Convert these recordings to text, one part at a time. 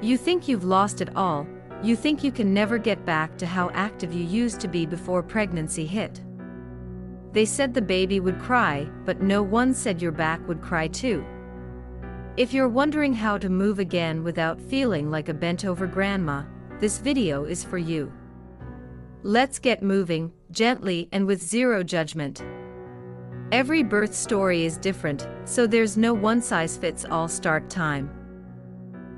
You think you've lost it all, you think you can never get back to how active you used to be before pregnancy hit. They said the baby would cry, but no one said your back would cry too. If you're wondering how to move again without feeling like a bent-over grandma, this video is for you. Let's get moving, gently and with zero judgment. Every birth story is different, so there's no one-size-fits-all start time.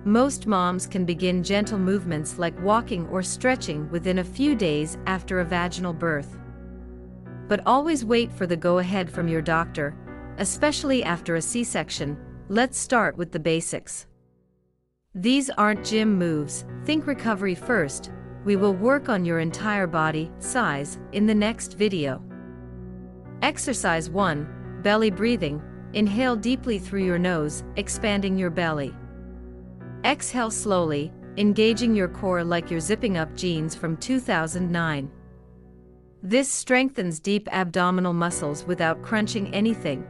Most moms can begin gentle movements like walking or stretching within a few days after a vaginal birth. But always wait for the go-ahead from your doctor, especially after a C-section. Let's start with the basics. These aren't gym moves, think recovery first. We will work on your entire body size in the next video. Exercise 1, belly breathing. Inhale deeply through your nose, expanding your belly. Exhale slowly, engaging your core like you're zipping up jeans from 2009. This strengthens deep abdominal muscles without crunching anything.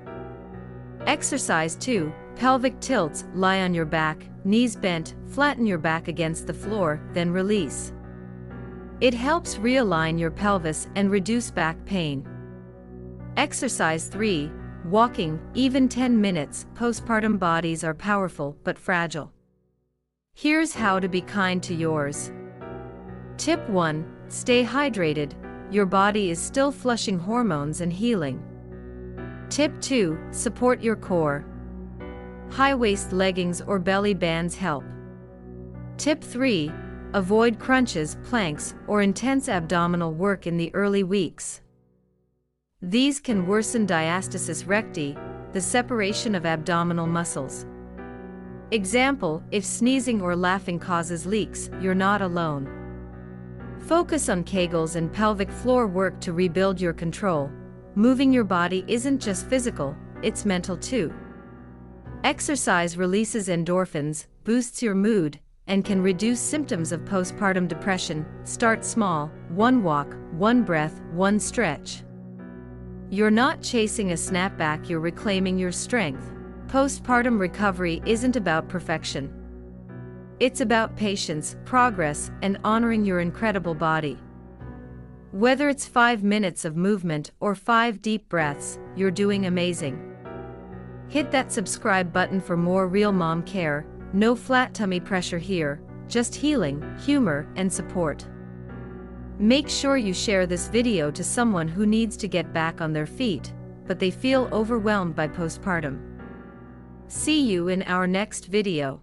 Exercise 2, pelvic tilts. Lie on your back, knees bent, flatten your back against the floor, then release. It helps realign your pelvis and reduce back pain. Exercise 3, walking, even 10 minutes. Postpartum bodies are powerful but fragile. Here's how to be kind to yours. Tip 1, stay hydrated. Your body is still flushing hormones and healing. Tip 2, support your core. High-waist leggings or belly bands help. Tip 3, avoid crunches, planks, or intense abdominal work in the early weeks. These can worsen diastasis recti, the separation of abdominal muscles. Example, if sneezing or laughing causes leaks, you're not alone. Focus on Kegels and pelvic floor work to rebuild your control. Moving your body isn't just physical, it's mental too. Exercise releases endorphins, boosts your mood, and can reduce symptoms of postpartum depression. Start small, 1 walk, 1 breath, 1 stretch. You're not chasing a snapback, you're reclaiming your strength. Postpartum recovery isn't about perfection. It's about patience, progress, and honoring your incredible body. Whether it's 5 minutes of movement or 5 deep breaths, you're doing amazing. Hit that subscribe button for more real mom care. No flat tummy pressure here, just healing, humor, and support. Make sure you share this video to someone who needs to get back on their feet, but they feel overwhelmed by postpartum. See you in our next video.